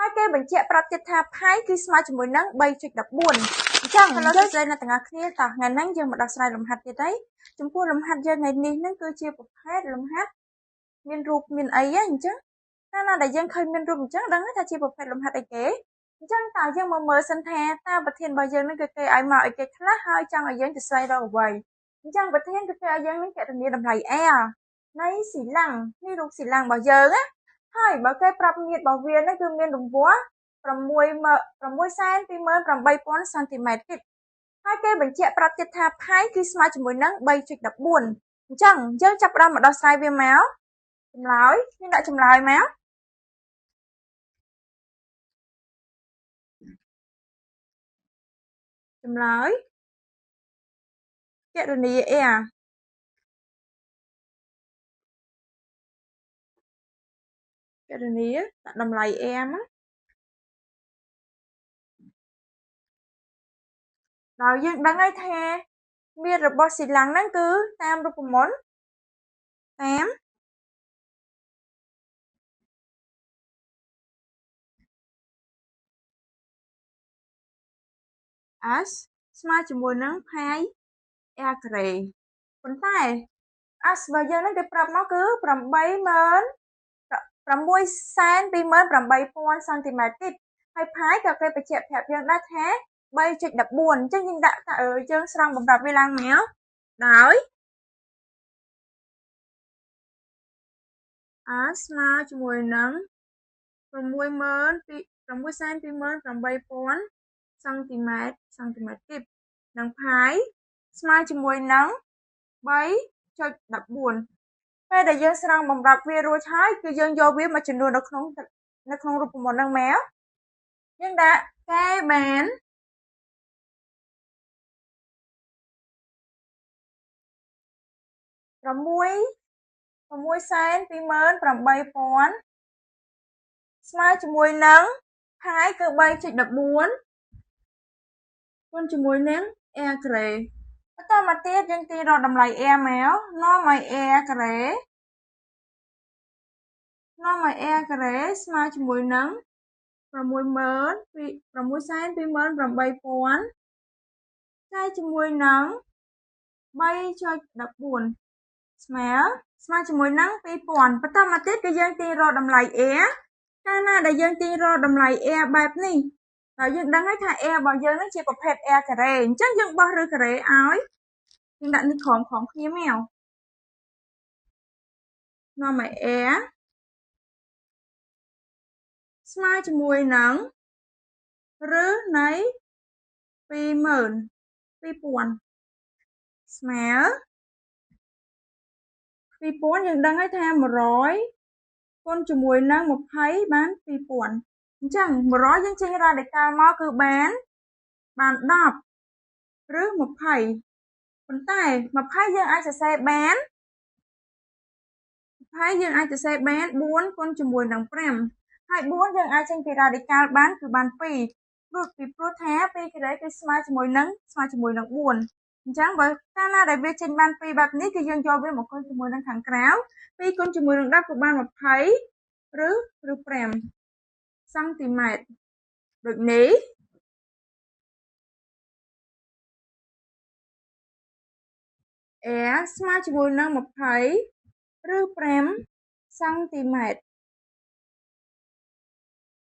ហើយគេបញ្ជាក់ប្រាប់ទៀតថាផាយគឺស្មើជាមួយនឹង 3.14 អញ្ចឹងយើងស្ដីនៅទាំងអស់គ្នាតោះថ្ងៃហ្នឹងយើងមកដោះស្រាយលំហាត់ទៀតហើយចំពោះលំហាត់យើងថ្ងៃនេះហ្នឹងគឺជាប្រភេទលំហាត់មានរូបមានអីអញ្ចឹងកាលណាដែលយើងឃើញមានរូបអញ្ចឹងដឹងថាជាប្រភេទលំហាត់អីគេអញ្ចឹងតើយើងមកមើលសិនថាតើប្រធានរបស់យើងហ្នឹងគឺគេឲ្យមកអីគេខ្លះហើយចង់ឲ្យយើងទៅស្វែងរកអ្វីអញ្ចឹងប្រធានគឺគេឲ្យយើងនឹងគណនាតម្លៃ R នៃស៊ីឡាំងនេះរូបស៊ីឡាំងរបស់យើងណាហើយបើគេប្រាប់មាត្ររបស់វាហ្នឹងគឺមានរង្វាស់620,88,000 សង់ទីម៉ែត្រទៀតហើយគេបញ្ជាក់ប្រាប់ទៀតថាផាយគឺស្មើជាមួយនឹង 3.14 អញ្ចឹងយើងចាប់ផ្ដើមមកដោះស្រាយវាមកចម្លើយខ្ញុំដាក់ចម្លើយមកចម្លើយគណនា R គណនាដាក់តម្លៃ R មកដល់យើងដឹងហើយថាមាត្ររបស់ស៊ីឡាំងហ្នឹងគឺតាមរូបមន្តតាមS ស្មើជាមួយនឹងផាយ R ការ៉េប៉ុន្តែ S របស់យើងហ្នឹងគេប្រាប់មកគឺ620,88,000 សង់ទីម៉ែត្រទៀតហើយផាយក៏គេបញ្ជាក់ប្រាប់យើងដែរថា3.14 អញ្ចឹងយើងដាក់យើងស្រង់បំរាប់វាឡើងមកដោយ R ស្មើជាមួយនឹង620,88,000 សង់ទីម៉ែត្រទៀតនិងផាយស្មើជាមួយនឹង3.14ពេលដែលយើងស្រង់បំរាប់វារួចហើយគឺយើងយកវាមកចំនួននៅក្នុងរូបមន្តហ្នឹងមកយើងដាក់គេបាន620,88,000ស្មើជាមួយនឹងផាយគឺ 3.14 គុណជាមួយនឹង R ការ៉េបន្តមកទៀតយើងទាញរកតម្លៃ R មកនាំឲ្យ R ការ៉េស្មើជាមួយនឹង620,88,000ចែកជាមួយនឹង 3.14 ស្មើជាមួយនឹង 2000បន្តមកទៀតគឺយើងទាញរកតម្លៃ R កាលណាដែលយើងទាញរកតម្លៃ R បែបនេះហើយយើងដឹងហើយថា R របស់យើងនឹងជាប្រភេទ R ការ៉េអញ្ចឹងយើងបោះឬការ៉េឲ្យយើងដាក់នេះក្រោមគ្នាមកនាំឲ្យ R ស្មើជាមួយនឹងឬនៃ20,000ស្មើ2000យើងដឹងហើយថា100គុណជាមួយនឹង20បាន2000អញ្ចឹង100យើងចេញរ៉ាឌីកាល់មកគឺបាន10ឬ20ប៉ុន្តែ20យើងអាចសរសេរបាន4គុណជាមួយនឹង5ហើយ4យើងអាចចេញពីរ៉ាឌីកាល់បានគឺបាន2ព្រោះថា2ការ៉េគឺស្មើជាមួយនឹង4អញ្ចឹងបើកាលណាដែលវាចេញបាន2បែបនេះគឺយើងយកវាមកគុណជាមួយនឹងខាងក្រៅ2គុណជាមួយនឹង10គឺបាន20ឬ5សង់ទីម៉ែត្រដូចនេះ R ស្មើជាមួយនឹង20ឬ5សង់ទីម៉ែត្រ